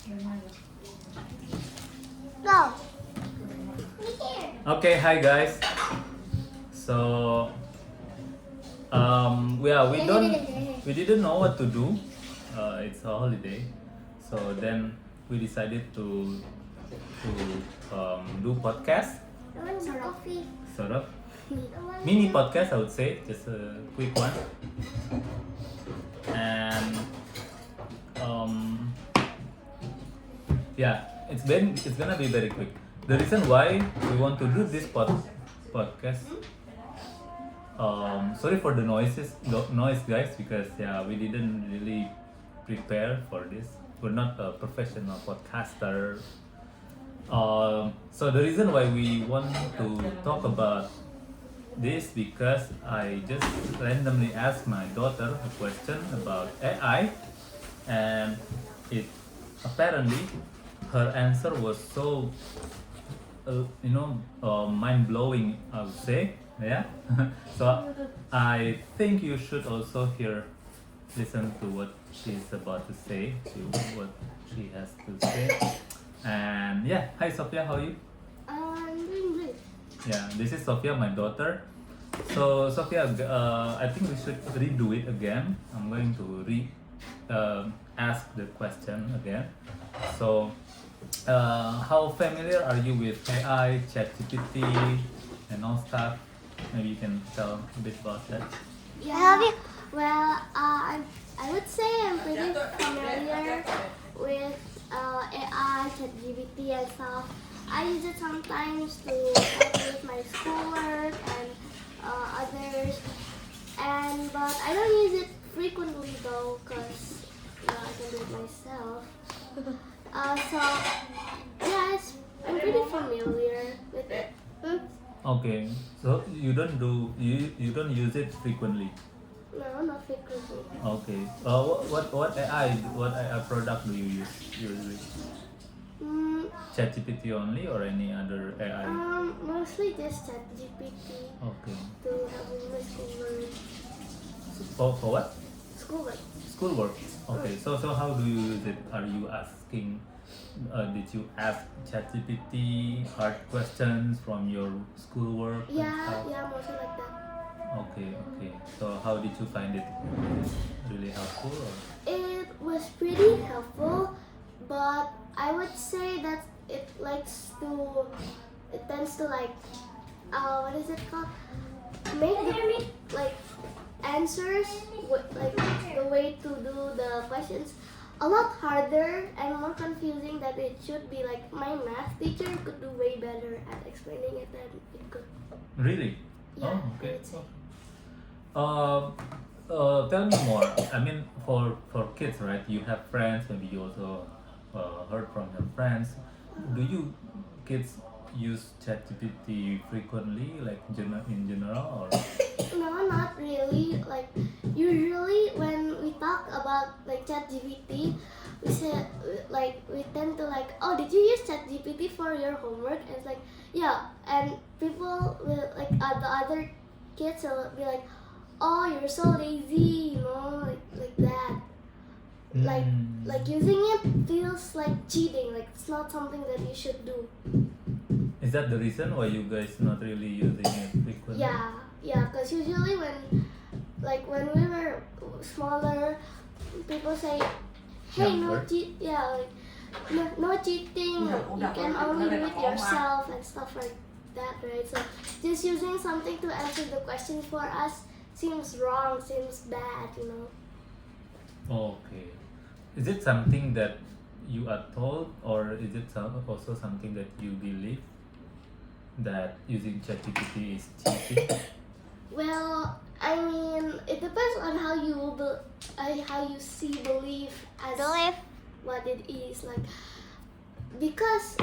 Go. Okay, hi guys. So, we didn't know what to do. It's a holiday, so then we decided to do podcast, I want some coffee. sort of mini podcast. I would say just a quick one, and um, yeah, it's gonna be very quick. The reason why we want to do this podcast. Sorry for the noise, guys, because yeah, we didn't really prepare for this. We're not a professional podcaster. So the reason why we want to talk about this because I just randomly asked my daughter a question about AI, and it apparently her answer was so mind blowing, I would say. Yeah. So I think you should also listen to what she's about to say, to what she has to say. And yeah, hi Sophia, how are you? I'm doing good. Yeah, this is Sophia, my daughter. So Sophia, I think we should redo it again. I'm going to ask the question again. So, how familiar are you with AI, ChatGPT, and all stuff? Maybe you can tell a bit about that. Yeah. Well, I would say I'm pretty familiar with AI, ChatGPT, and stuff. I use it sometimes to help with my schoolwork and others. But I don't use it frequently though, cause I can do it myself. So yeah, I'm pretty familiar with it. Okay, so you don't use it frequently. No, not frequently. Okay. What AI product do you use usually? Mm, ChatGPT only or any other AI? Mostly just ChatGPT Okay. to help with my schoolwork. For what? Schoolwork. Schoolwork. Okay. So how do you use it? Are you asking? Did you ask ChatGPT hard questions from your schoolwork? and Yeah, stuff? yeah, mostly like that. Okay. So how did you find it? Really helpful? Or? It was pretty helpful, but I would say that it tends to like, what is it called? Make the like answers like the way to do the questions a lot harder and more confusing that it should be. Like my math teacher could do way better at explaining it than it could. Really? Yeah, Oh, I okay. would say. Tell me more. I mean, for kids, right? You have friends. Maybe you also heard from your friends. Do you kids use ChatGPT frequently, like in general, or? No, not really. Like usually when we talk about like ChatGPT, we say like we tend to like, oh, did you use ChatGPT for your homework? And it's like, yeah, and people will like the other kids will be like, oh, you're so lazy, like that. Like using it feels like cheating. Like it's not something that you should do. Is that the reason why you guys not really using it frequently? Yeah, because usually when we were smaller, people say, hey, no Younger? no cheating, like, you can only do it yourself and stuff like that, right? So just using something to answer the question for us seems wrong, seems bad, Okay. Is it something that you are told, or is it also something that you believe that using ChatGPT is cheating? Well, I mean, it depends on how you see belief as what it is. Like, because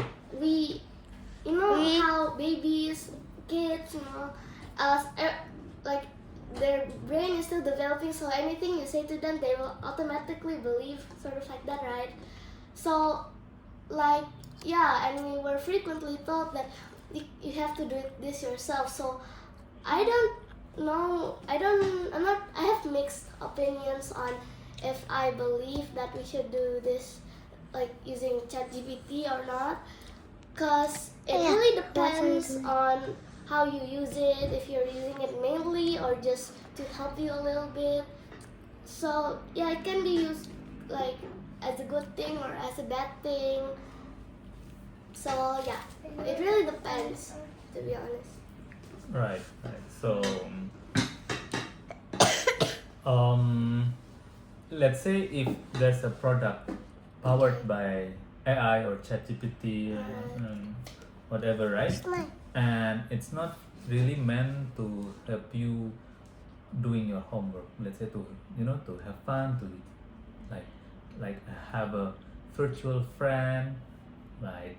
how babies, kids, like their brain is still developing, so anything you say to them, they will automatically believe, sort of like that, right? So, like, yeah, and we were frequently told that you have to do this yourself. So, I don't know. I have mixed opinions on if I believe that we should do this like using ChatGPT or not, because it Yeah, really that's depends amazing. on how you use it, if you're using it mainly or just to help you a little bit. So yeah, it can be used like as a good thing or as a bad thing. So yeah, it really depends, to be honest. Right, right. So, um, let's say if there's a product powered by AI or ChatGPT, whatever, right? And it's not really meant to help you doing your homework. Let's say to to have fun, to like like have a virtual friend, like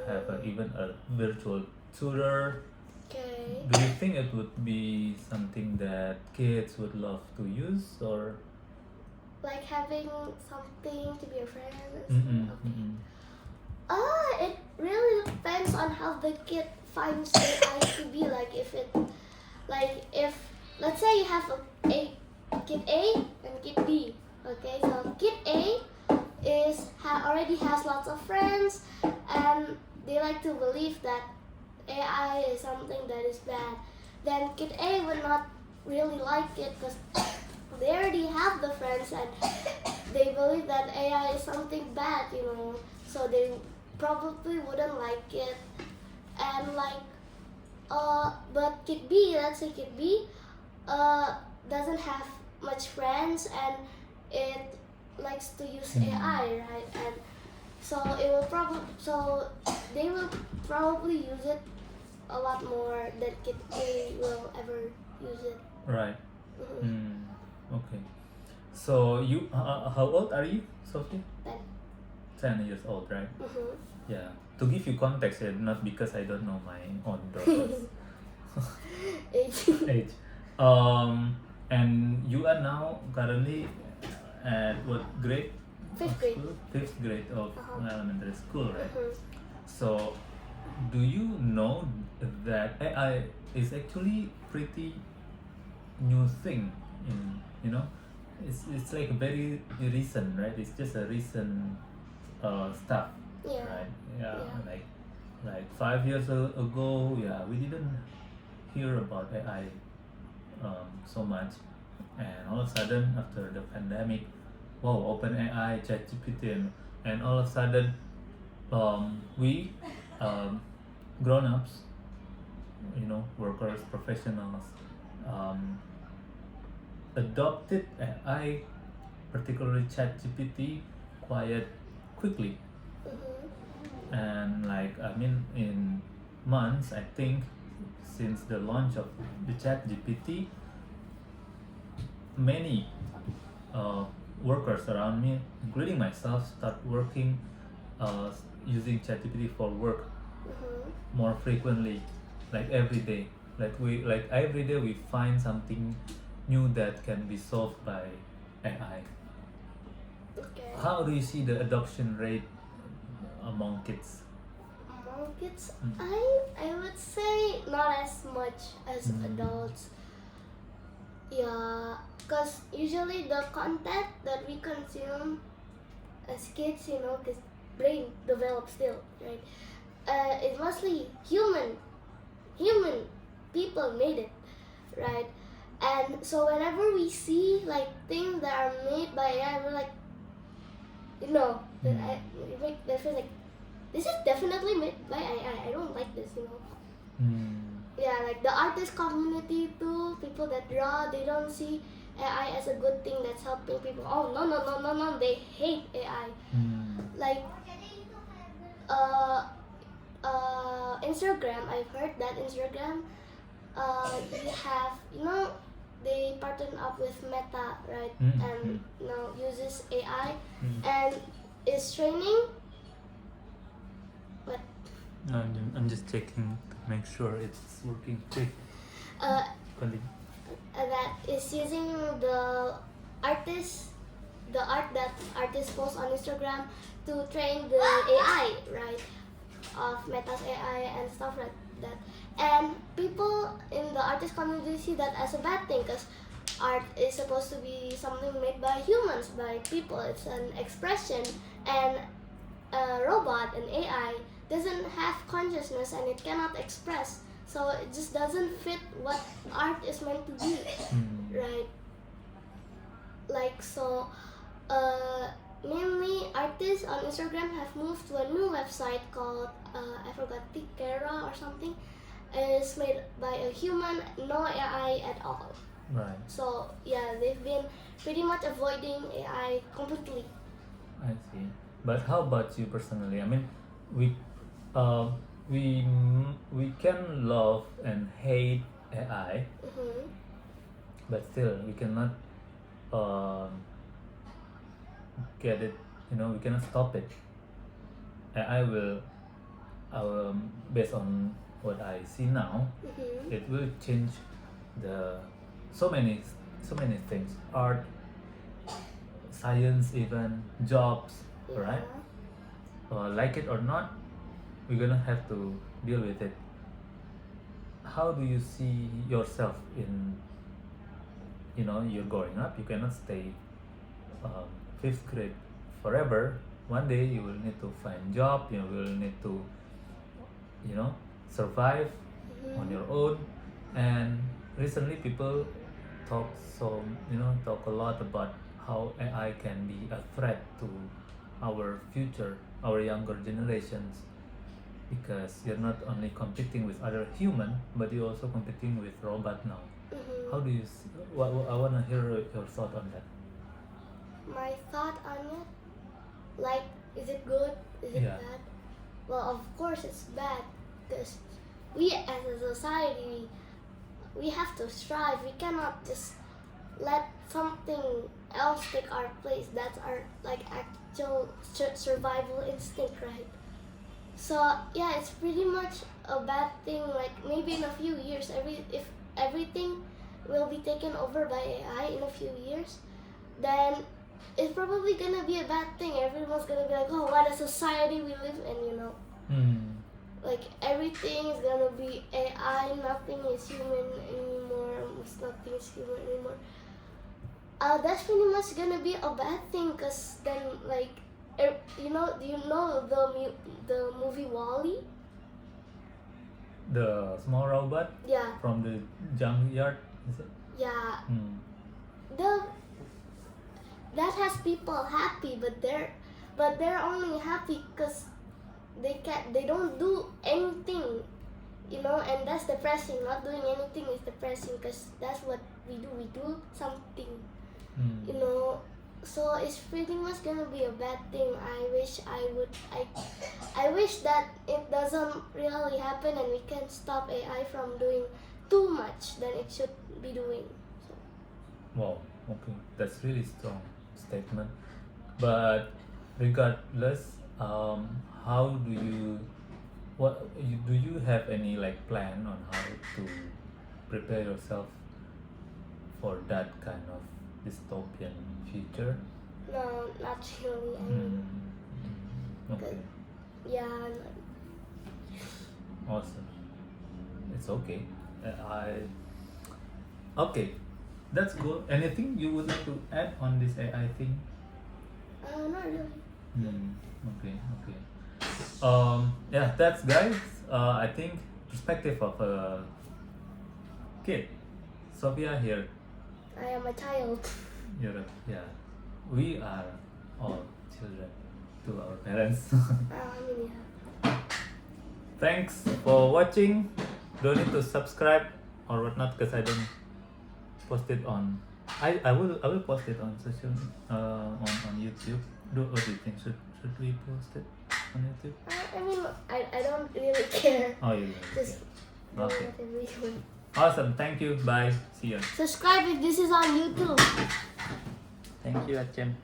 have even a virtual tutor. Okay. Do you think it would be something that kids would love to use or? Like having something to be a friend and Mm-mm, stuff. Okay. mm-mm. It really depends on how the kid finds AI to be. If let's say you have a kid A and kid B. Okay, so kid A already has lots of friends, and they like to believe that AI is something that is bad. Then kid A would not really like it because they already have the friends and they believe that AI is something bad, so they probably wouldn't like it. And but kid B, let's say kid B, doesn't have much friends and it likes to use AI, right? And so they will probably use it a lot more than kid A will ever use it. Right. Mhm. Okay. So you, how old are you, Sophie? 10. 10 years old, right? Mhm. Yeah. To give you context, not because I don't know my own daughter's age. And you are now currently at what grade? Fifth of grade. school? Fifth grade of elementary school, right? Mhm. So, do you know that AI is actually pretty new thing it's like very recent, right? It's just a recent stuff, Yeah. right? Yeah, Yeah. like 5 years ago, yeah, we didn't hear about AI so much, and all of a sudden after the pandemic, wow, open AI, ChatGPT, and all of a sudden we grown-ups, workers, professionals, um, adopted AI, particularly ChatGPT, quite quickly. Mhm. And I mean, in months, I think, since the launch of the ChatGPT, many uh, workers around me, including myself, start working using ChatGPT for work Mhm. more frequently, like every day. Like every day we find something new that can be solved by AI. Okay. How do you see the adoption rate among kids? Among kids, Mm. I would say not as much as Mm. adults. Yeah, because usually the content that we consume as kids, because brain develops still, right? It's mostly human people made it, right? And so whenever we see like things that are made by AI, we're like, that it make that feel like this is definitely made by AI. I don't like this. Yeah, like the artist community too, people that draw, they don't see AI as a good thing that's helping people. Oh no no no no no, they hate AI. Like uh Instagram, I've heard that Instagram you have they partner up with Meta, right? And uses AI and is training what I'm just checking to make sure it's working. Okay. uh Continue. that is using the artist the art that artists post on Instagram to train the AI, right? Of Meta's AI and stuff like that. And people in the artist community see that as a bad thing because art is supposed to be something made by humans, by people. It's an expression, and robot, an AI, doesn't have consciousness and it cannot express. So it just doesn't fit what art is meant to be, right? Like so, mainly artists on Instagram have moved to a new website called I forgot Tikera or something. It's made by a human, no AI at all. Right. So yeah, they've been pretty much avoiding AI completely. I see. But how about you personally? I mean, we we can love and hate AI, Mm-hmm. but still we cannot get it. You know, we cannot stop it. AI will, based on what I see now, Mm-hmm. it will change the so many things, art, science, even jobs, right? Like it or not, we're gonna have to deal with it. How do you see yourself in, you know, you're growing up, you cannot stay fifth grade forever. One day you will need to find job, you will need to, you know, survive on your own. And recently people talk a lot about how AI can be a threat to our future, our younger generations, because you're not only competing with other human, but you're also competing with robot now. Mm-hmm. How do you see, I want to hear your thought on that. My thought on it, like, is it good? Is it Yeah. bad? Well, of course it's bad because we as a society, we have to strive. We cannot just let something else take our place. That's our like actual survival instinct, right? So yeah, it's pretty much a bad thing. Like maybe in a few years, if everything will be taken over by AI in a few years, then it's probably gonna be a bad thing. Everyone's gonna be like, oh, what a society we live in, you know. Like everything is gonna be AI, nothing is human anymore, almost nothing is human anymore. That's pretty much gonna be a bad thing, cause then like, do you know the movie WALL-E? The small robot Yeah, from the junkyard, is it? yeah. Hmm. That has people happy, but they're only happy because they don't do anything, you know, and that's depressing. Not doing anything is depressing because that's what we do something, you know. So it's pretty much gonna be a bad thing. I wish that it doesn't really happen and we can stop AI from doing too much than it should be doing. So. Wow, okay, that's really strong statement. But regardless, how do you, do you have any like plan on how to prepare yourself for that kind of dystopian future? No, not really. I mean, Okay, yeah, awesome. It's okay. Okay, that's cool. Anything you would like to add on this AI thing? not really. Okay. Yeah, that's guys. I think perspective of a kid. Sophia here. I am a child. Yeah. We are all children to our parents. I mean, yeah. Thanks for watching. Don't need to subscribe or whatnot because I don't post it on. I will post it on social on YouTube. What do you think? Should we post it on YouTube? I mean, I don't really care. Oh, you Just do okay. whatever you want. Awesome. Thank you. Bye. See you. Subscribe if this is on YouTube. Thank you, Achem.